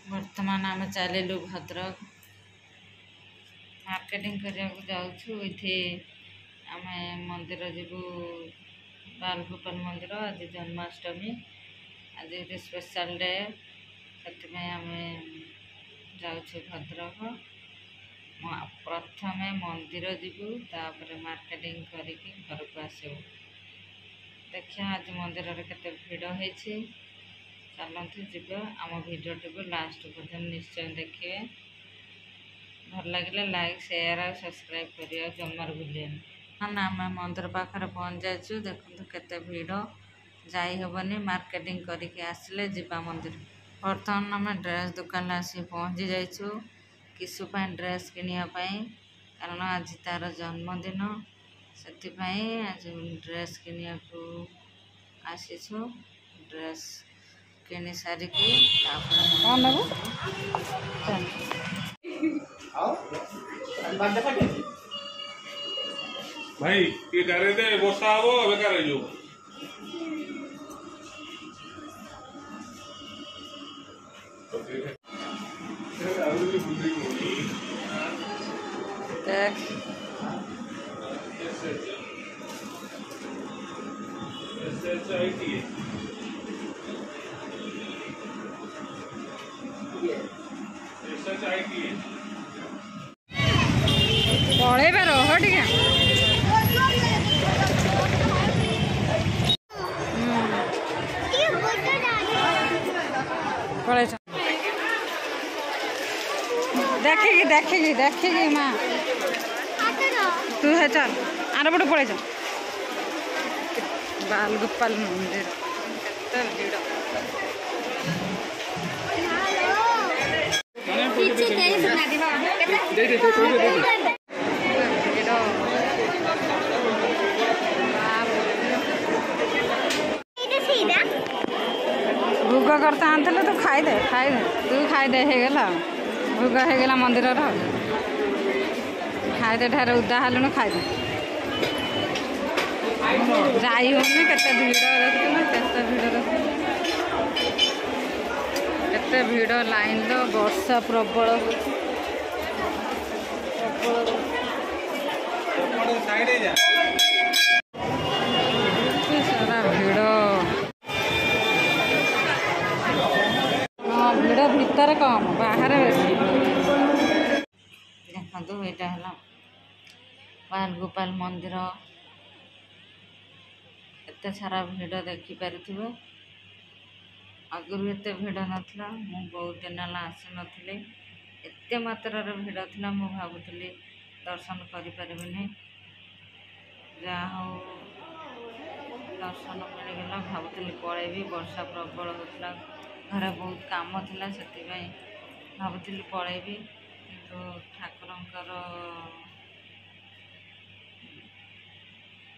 बर्तमान आम चलू भद्रक मार्केटिंग करने जाऊँ ये आम मंदिर जीवु बालगोपाल मंदिर आज जन्माष्टमी आज ये स्पेशल डे से आम जाऊँ भद्रक प्रथम मंदिर जीवु तापर मार्केटिंग करके घर को आसबू देखिए आज मंदिर में केते भिड़ होती चलते जीव आम भिडियो टी लास्ट पर्यटन निश्चय देखिए भल लगे लाइक शेयर और सब्सक्राइब करिए जमार भूलिए ना आम मंदिर पाखे पहुँच जाइए देखो केते भिड़ जाइहबनी मार्केटिंग करके आसिले जीवा मंदिर बर्तमान आम ड्रेस दुकान आसी पहुँची जाइछु किसु ड्रेस किनापी कारण आज तार जन्मदिन से आज ड्रेस किनिया आसीछु ड्रेस किनी सारिकी भाई ये करे दे वर्षा हबो बेकार हो देख पड़े रह टे देखिकी देखिकी देखिकी माँ तू है चल आर पटे पड़े चल बालगोपाल मंदिर भोग करता आनते तू खाईदे तू खाईदे होगला भोग होगला मंदिर खाईदे ढेर उदा हेलु खाईदे जाई होनी केते भिड़ लाइन लो वर्षा प्रबल सारा भिड़ हाँ भिड़ भितर कम बाहर बेसी देखो यहाँ बालगोपाल मंदिर एत सारा भिड़ देखिपारे आगुरी एत भिड़ नाला मु बहुत दिन है आसी नी एत मात्रा भिड़ था मु भावुली दर्शन करें जहाँ दर्शन मिलगला भावुली पलैबी वर्षा प्रबल होता घर बहुत कम था से भावुली पलैबी कि ठाकुरंकर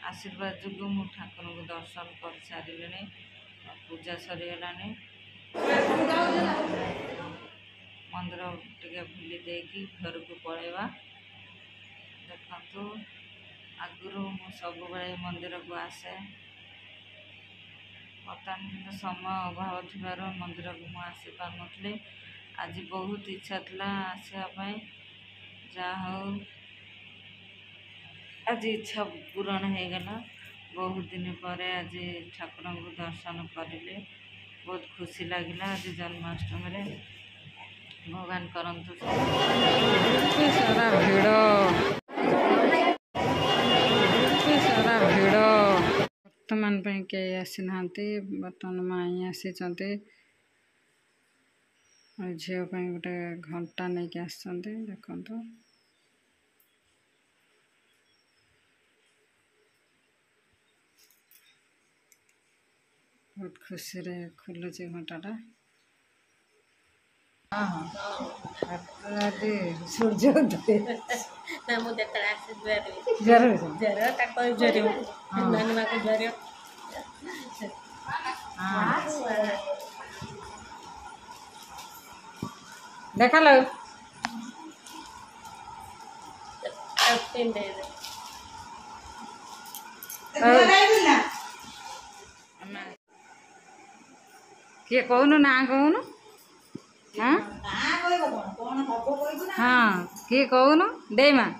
आशीर्वाद जो मु ठाकुर को दर्शन कर सारे पूजा सरीगलानी मंदिर टे बुली देकी घर को पलैबा देखु आगुरी मु सब मंदिर को आसे बर्तमान समय अभाव थी मंदिर को मुझे आसी पार नी आज बहुत इच्छा था आसवाई जहाँ आज इच्छा पूरण हो गला बहुत दिन पर आज ठाकुर को दर्शन करें बहुत खुशी लगे आज जन्माष्टमी भगवान करंतु सारा भिड़ सारा भिड़ बर्तमान कई आसी ना बर्तमान माई आसी झीपाई गोटे घंटा नहीं कि देखो बहुत खुशी रे खुलुची घंटाटा सूर्य ना मु देखा ज्वर ज्वर ज्वर ज्वर नानी माँ को ज्वर देखा लो किए कहूनु ना कहूनु हाँ हाँ किए कहून दे माँ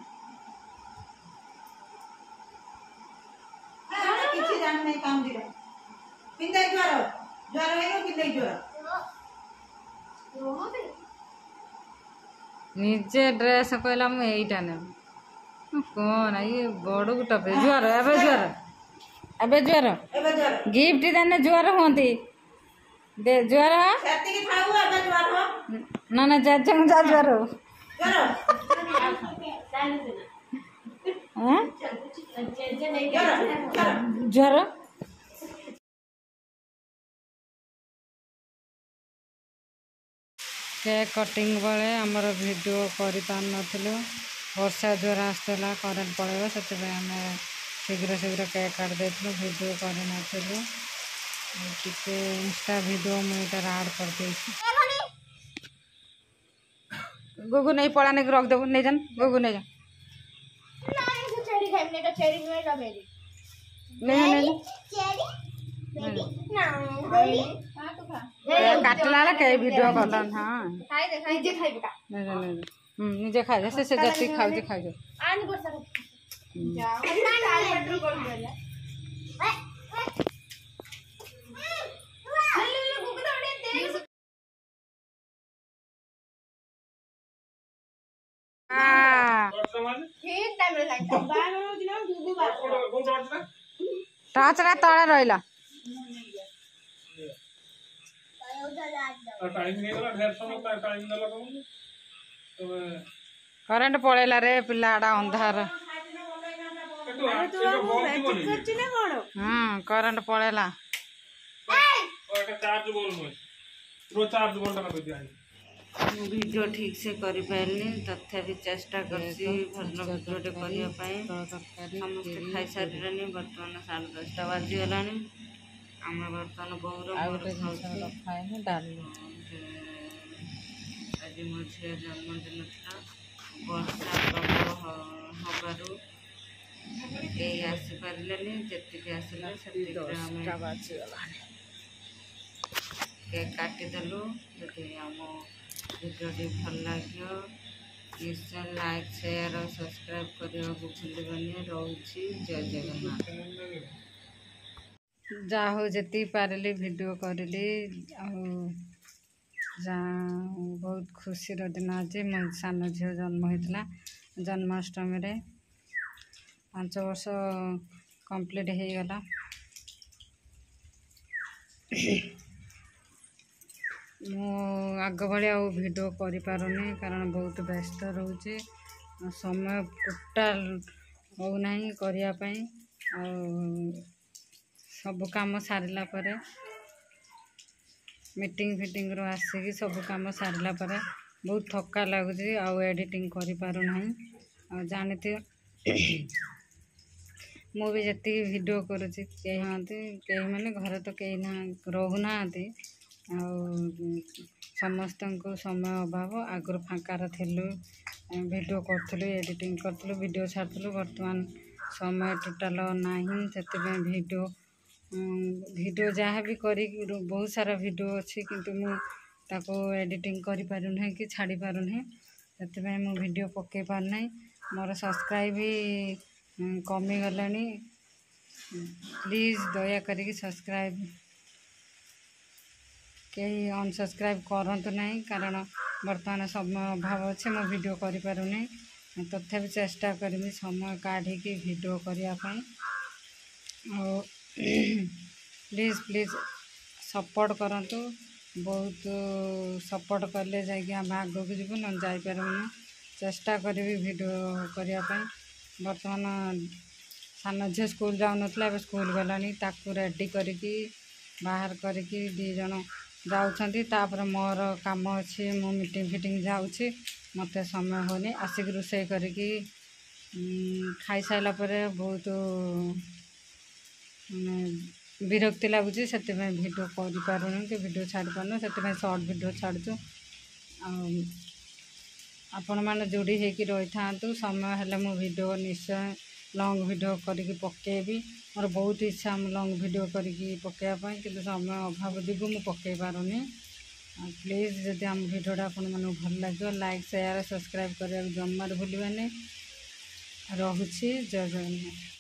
निजे ड्रेस कहला मुझे यहीटा ने कौन ये बड़ टपे जुआर एबे जुआर गिफ्ट देने जुआर होती दे जुआर ना ना जा जुआर जुआर केक कटिंग बेले आमर वीडियो कर वर्षा जोर आसला करेन्ट पड़ेगा से आम शीघ्र शीघ्र केक काट देलु वीडियो कर इंस्टा वीडियो मुझे आड कर गुगु नहीं पड़ा नहीं रख देव नहीं जान गुगु नहीं जान काटला कई वीडियो कलन हाँ निजे खाए से जी खाऊ खाऊ टॉर्चरा तले रहा करेन्ट पड़ेला रे पिलाड़ा अंधार करेन्ट पड़ेला वीडियो ठीक से कर पारे तथापि चेष्टा कर भिडियोटे करने समस्त खाई सारे बर्तमान 10:30 बाजीगला आम बर्तमान बोर आज मो झी जन्मदिन था वर्षा प्रबल हबारू कई आसीपारे जी आसला केक काटिदेलु जदि आम भिडियोटी भल लगे निश्चय लाइक शेयर और सब्सक्राइब करने को भूलबनी रोची जय जगन्नाथ जा हो जी पारे वीडियो करली बहुत खुशी दिन आज मो सान झील जन्म होता जन्माष्टमी 5 वर्ष कंप्लीट हो गला मु आग भाई वीडियो कर पारुनी कारण बहुत व्यस्त रोचे समय टोटाल होना करने सब काम सारा पर मीटिंग फिटिंग रो आसिक सब काम सारा पर बहुत थका लगुच एडिटिंग कर पारुना जानते मु भी जी वीडियो करुँच कहीं माने घर तो कहीं ना रोना समस्त को समय अभाव आगर फाँकार थिलु वीडियो करूँ एडिटिंग करूँ वीडियो छाड़ू बर्तमान समय टोटाल नहीं से वीडियो जहाँ भी करी बहुत सारा वीडियो अच्छी किंतु मुझे एडिटिंग कर पारुना कि छाड़ी पारुना से मु वीडियो पकई पारना मोर सब्सक्राइब भी कमी गला प्लीज दया करी सब्सक्राइब कहीं अनसब्सक्राइब करंतु नहीं कारण बर्तमान समय अभाव अच्छे मो वीडियो कर पारुना तथापि चेष्टा करमी समय काढ़ी वीडियो करने प्लीज प्लीज सपोर्ट करंतु बहुत सपोर्ट कले जाकि आम आग को जीवु न जापारूना चेष्टा करी वीडियो करने बर्तमान सान झील स्कूल जाऊन स्कूल गलानी ताकू रेडी करके बाहर करके 2 जन जाऊँच मोर काम अच्छे मु मीटिंग फिटिंग जाऊँगी मत समय होनी आसिक रोषे करके खाई सारा बहुत विरक्ति लगुच से वीडियो कर पारुनु कि वीडियो छाड़ पारनु से शॉर्ट वीडियो छाड़ू आपण मैंने जोड़ी होकि रही था समय है मु वीडियो निश्चय लॉन्ग वीडियो करके पकेबी मोर बहुत इच्छा लॉन्ग वीडियो करके पकेवाई कि समय अभाव जो मुझे पकई पारुनी प्लीज जदि आम भिडियोटा आपण मन भल लगे लाइक शेयर सब्सक्राइब करने जमार भूलि रोचे। जय जगन्नाथ।